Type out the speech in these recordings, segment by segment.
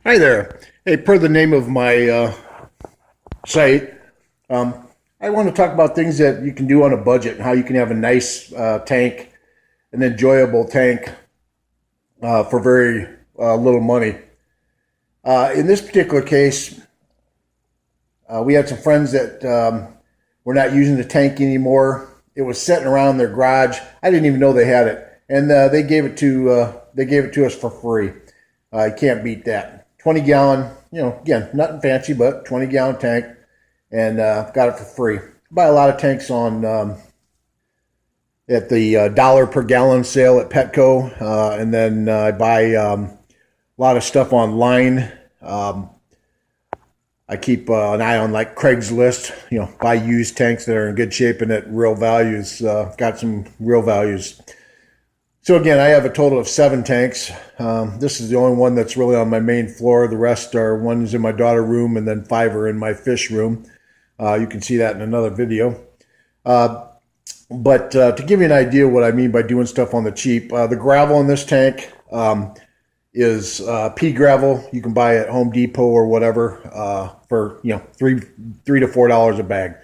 Hi there. Hey, per the name of my site, I want to talk about things that you can do on a budget and how you can have a nice tank, an enjoyable tank for very little money. In this particular case, we had some friends that were not using the tank anymore. It was sitting around their garage. I didn't even know they had it, and they gave it to us for free. You can't beat that. 20-gallon, again, nothing fancy, but 20-gallon tank, and got it for free. Buy a lot of tanks on at the dollar per gallon sale at Petco, and then I buy a lot of stuff online. I keep an eye on like Craigslist, buy used tanks that are in good shape and at real values. Got some real values. So again, I have a total of 7 tanks. This is the only one that's really on my main floor. The rest are ones in my daughter room, and then 5 are in my fish room. You can see that in another video. But to give you an idea what I mean by doing stuff on the cheap, the gravel in this tank is pea gravel. You can buy it at Home Depot or whatever for $3 to $4 a bag.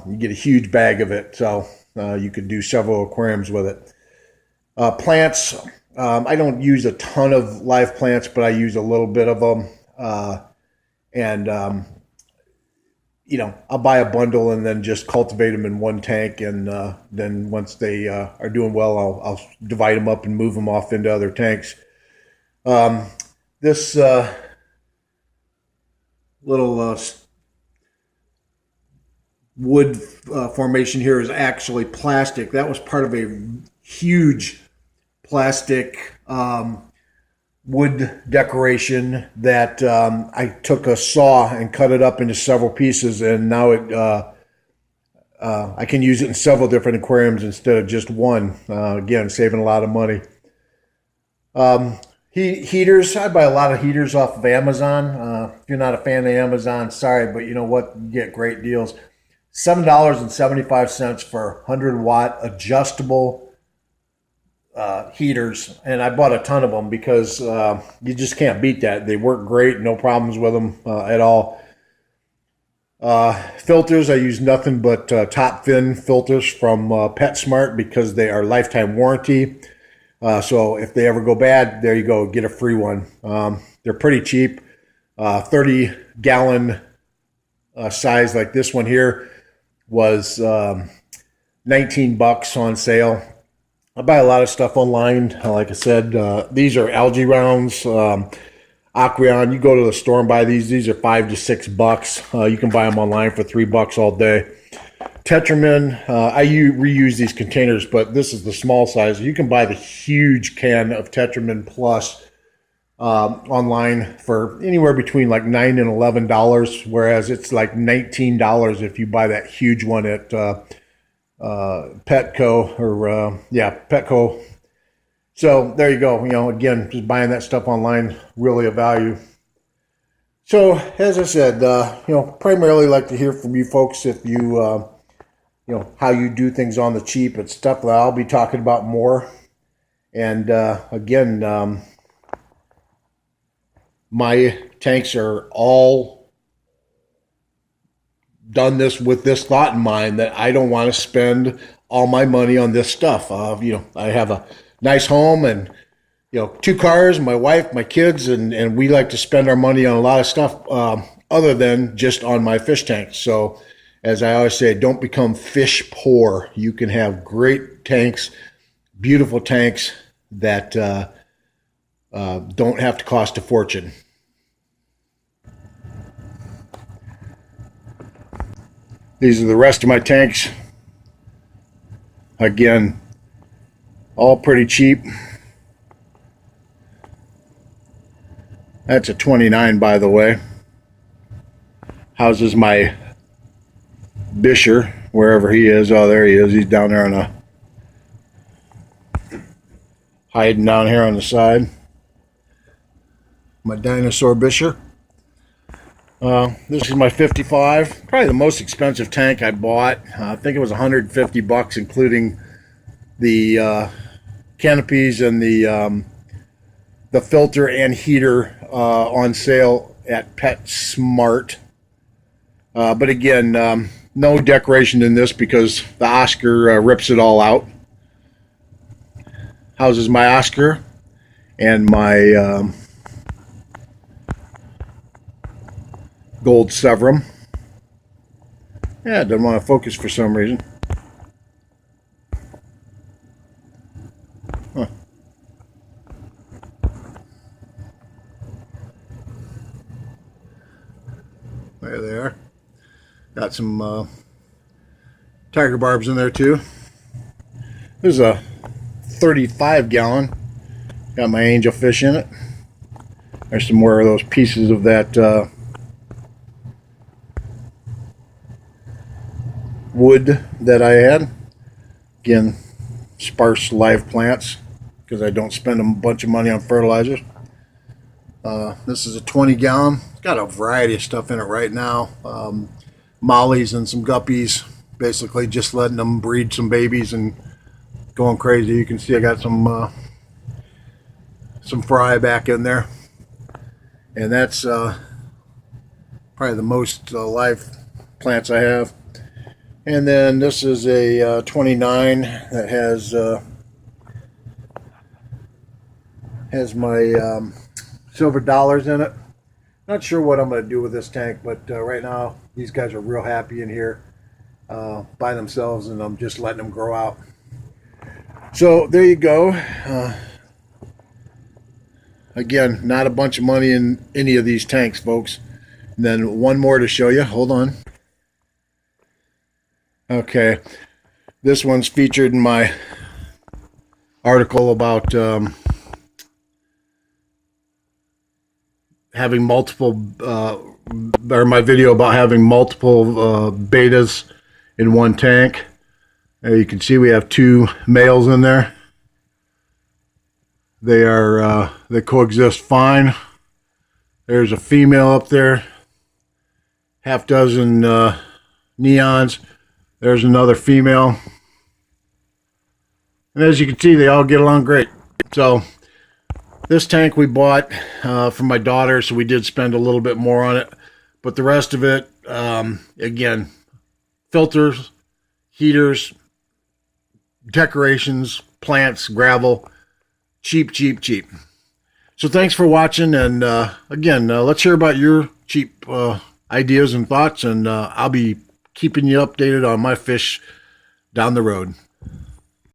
You get a huge bag of it, so you could do several aquariums with it. Plants, I don't use a ton of live plants, but I use a little bit of them. I'll buy a bundle and then just cultivate them in one tank. And then once they are doing well, I'll divide them up and move them off into other tanks. This little wood formation here is actually plastic. That was part of a huge plastic wood decoration that I took a saw and cut it up into several pieces, and now I can use it in several different aquariums instead of just one. Again, saving a lot of money. Heaters, I buy a lot of heaters off of Amazon. If you're not a fan of Amazon, sorry, but you know what? You get great deals. $7.75 for 100-watt adjustable heaters, and I bought a ton of them because you just can't beat that. They work great, no problems with them at all. Filters, I use nothing but top fin filters from PetSmart because they are lifetime warranty. So if they ever go bad, there you go, get a free one. They're pretty cheap. 30-gallon size like this one here was $19 on sale. I buy a lot of stuff online. Like I said, these are algae rounds. Aquarium, you go to the store and buy these. These are $5 to $6. You can buy them online for $3 all day. Tetramin, I reuse these containers, but this is the small size. You can buy the huge can of Tetramin Plus online for anywhere between like $9 and $11, whereas it's like $19 if you buy that huge one at Petco or Petco. So there you go. Again, just buying that stuff online, really a value. So as I said, primarily like to hear from you folks if you how you do things on the cheap. It's stuff that I'll be talking about more. And again, my tanks are all done this with this thought in mind that I don't want to spend all my money on this stuff. I have a nice home and 2 cars, my wife, my kids, and we like to spend our money on a lot of stuff other than just on my fish tanks. So as I always say, don't become fish poor. You can have great tanks, beautiful tanks that don't have to cost a fortune. These are the rest of my tanks. Again, all pretty cheap. That's a 29, by the way. Houses my Bisher, wherever he is. Oh, there he is. He's down there hiding down here on the side. My dinosaur Bisher. This is my 55, probably the most expensive tank I bought. I think it was $150, including the canopies and the the filter and heater on sale at PetSmart. But again, no decoration in this because the Oscar rips it all out. Houses my Oscar and my gold Severum. Yeah, it doesn't want to focus for some reason. Huh. There they are. Got some tiger barbs in there too. There's a 35-gallon. Got my angelfish in it. There's some more of those pieces of that wood that I had. Again, sparse live plants because I don't spend a bunch of money on fertilizers. This is a 20-gallon. It's got a variety of stuff in it right now. Mollies and some guppies. Basically just letting them breed some babies and going crazy. You can see I got some fry back in there. And that's probably the most live plants I have. And then this is a 29 that has my silver dollars in it. Not sure what I'm going to do with this tank, but right now these guys are real happy in here by themselves, and I'm just letting them grow out. So there you go. Again, not a bunch of money in any of these tanks, folks. And then one more to show you. Hold on. Okay, this one's featured in my article about having multiple, or my video about having multiple betas in one tank. You can see we have 2 males in there. They coexist fine. There's a female up there, half dozen neons. There's another female. And as you can see, they all get along great. So this tank we bought from my daughter, so we did spend a little bit more on it. But the rest of it, again, filters, heaters, decorations, plants, gravel, cheap, cheap, cheap. So thanks for watching, and again, let's hear about your cheap ideas and thoughts, and I'll be keeping you updated on my fish down the road.